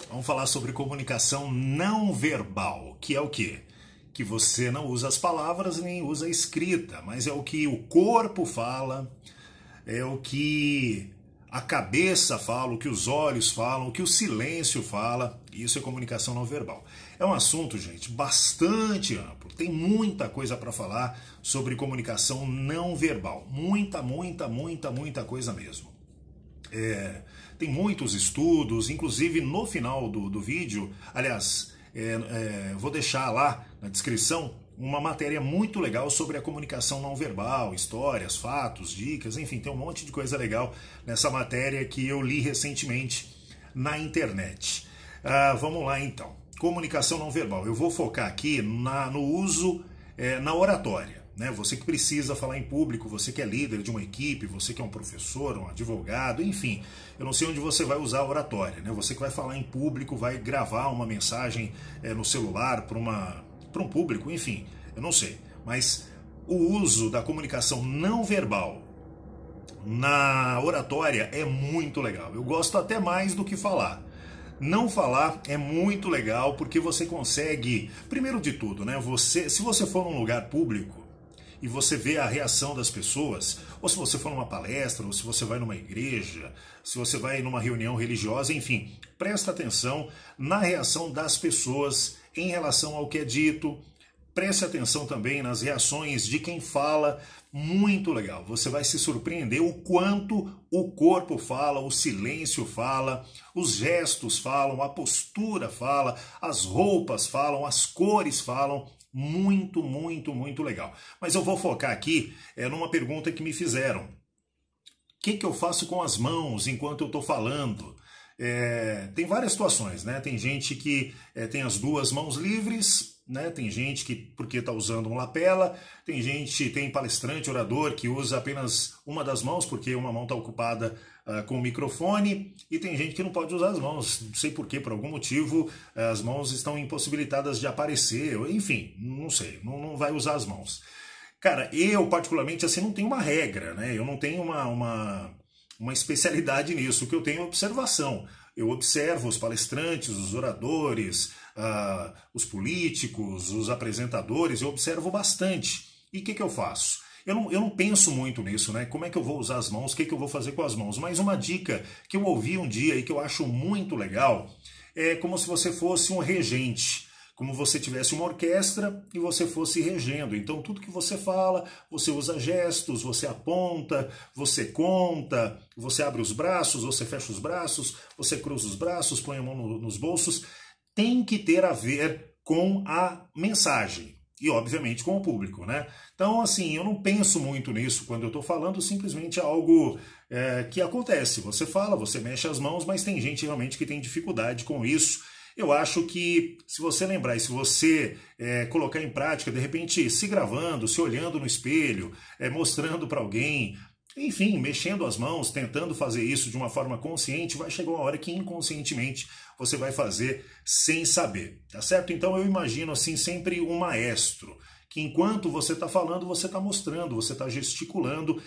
Vamos falar sobre comunicação não verbal, que é o quê? Que você não usa as palavras nem usa a escrita, mas é o que o corpo fala, é o que a cabeça fala, o que os olhos falam, o que o silêncio fala. Isso é comunicação não verbal. É um assunto, gente, bastante amplo. Tem muita coisa para falar sobre comunicação não verbal. Muita coisa mesmo. Tem muitos estudos, inclusive no final do vídeo, aliás, vou deixar lá na descrição uma matéria muito legal sobre a comunicação não verbal, histórias, fatos, dicas, enfim, tem um monte de coisa legal nessa matéria que eu li recentemente na internet. Vamos lá então. Comunicação não verbal. Eu vou focar aqui no uso na oratória. Né? Você que precisa falar em público, você que é líder de uma equipe, você que é um professor, um advogado, enfim, eu não sei onde você vai usar a oratória, né? Você que vai falar em público, vai gravar uma mensagem no celular para um público, enfim, eu não sei. Mas o uso da comunicação não verbal na oratória é muito legal. Eu gosto até mais do que falar. Não falar é muito legal porque você consegue, primeiro de tudo, né? Se você for num lugar público e você vê a reação das pessoas, ou se você for numa palestra, ou se você vai numa igreja, se você vai numa reunião religiosa, enfim, presta atenção na reação das pessoas em relação ao que é dito. Preste atenção também nas reações de quem fala. Muito legal. Você vai se surpreender o quanto o corpo fala, o silêncio fala, os gestos falam, a postura fala, as roupas falam, as cores falam. Muito legal. Mas eu vou focar aqui numa pergunta que me fizeram. O que eu faço com as mãos enquanto eu estou falando? Tem várias situações, né? Tem gente que tem as duas mãos livres, né? Tem gente que, porque está usando um lapela, tem palestrante, orador, que usa apenas uma das mãos, porque uma mão está ocupada com o microfone, e tem gente que não pode usar as mãos, não sei porquê, por algum motivo, as mãos estão impossibilitadas de aparecer, enfim, não sei, não vai usar as mãos. Cara, eu particularmente assim não tenho uma regra, né? Eu não tenho uma especialidade nisso. O que eu tenho é observação. Eu observo os palestrantes, os oradores, os políticos, os apresentadores, eu observo bastante. E o que eu faço? Eu não penso muito nisso, né? Como é que eu vou usar as mãos? O que eu vou fazer com as mãos? Mas uma dica que eu ouvi um dia e que eu acho muito legal é como se você fosse um regente. Como você tivesse uma orquestra e você fosse regendo. Então, tudo que você fala, você usa gestos, você aponta, você conta, você abre os braços, você fecha os braços, você cruza os braços, põe a mão nos bolsos. Tem que ter a ver com a mensagem e, obviamente, com o público, né? Então, assim, eu não penso muito nisso quando eu estou falando, simplesmente é algo que acontece. Você fala, você mexe as mãos, mas tem gente realmente que tem dificuldade com isso. Eu acho que, se você lembrar e se você colocar em prática, de repente se gravando, se olhando no espelho, mostrando para alguém, enfim, mexendo as mãos, tentando fazer isso de uma forma consciente, vai chegar uma hora que inconscientemente você vai fazer sem saber, tá certo? Então eu imagino assim sempre um maestro, que enquanto você está falando, você está mostrando, você está gesticulando.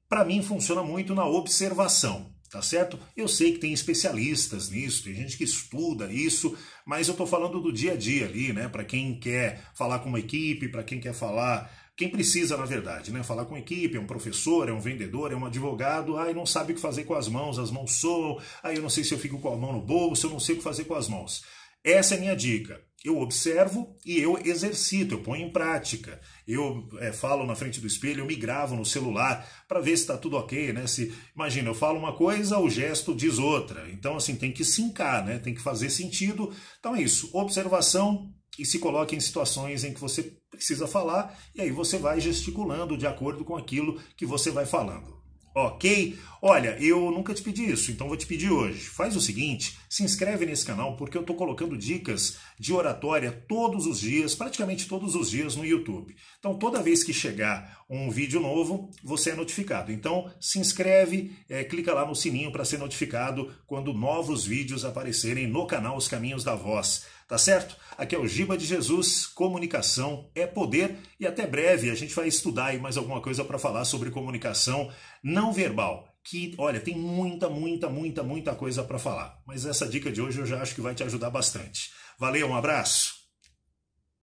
Para mim funciona muito na observação. Tá certo? Eu sei que tem especialistas nisso, tem gente que estuda isso, mas eu tô falando do dia a dia ali, né? Para quem quer falar com uma equipe, para quem quer falar, quem precisa, na verdade, né? Falar com equipe, é um professor, é um vendedor, é um advogado, e não sabe o que fazer com as mãos soam, eu não sei se eu fico com a mão no bolso, eu não sei o que fazer com as mãos. Essa é a minha dica. Eu observo e eu exercito, eu ponho em prática. Eu falo na frente do espelho, eu me gravo no celular para ver se está tudo ok, né? Imagina, eu falo uma coisa, o gesto diz outra. Então, assim, tem que sincar, né? Tem que fazer sentido. Então é isso, observação e se coloque em situações em que você precisa falar e aí você vai gesticulando de acordo com aquilo que você vai falando. Ok? Olha, eu nunca te pedi isso, então vou te pedir hoje. Faz o seguinte, se inscreve nesse canal porque eu estou colocando dicas de oratória todos os dias, praticamente todos os dias no YouTube. Então toda vez que chegar um vídeo novo, você é notificado. Então se inscreve, clica lá no sininho para ser notificado quando novos vídeos aparecerem no canal Os Caminhos da Voz. Tá certo? Aqui é o Giba de Jesus, comunicação é poder e até breve a gente vai estudar aí mais alguma coisa para falar sobre comunicação não verbal, que, olha, tem muita coisa para falar. Mas essa dica de hoje eu já acho que vai te ajudar bastante. Valeu, um abraço!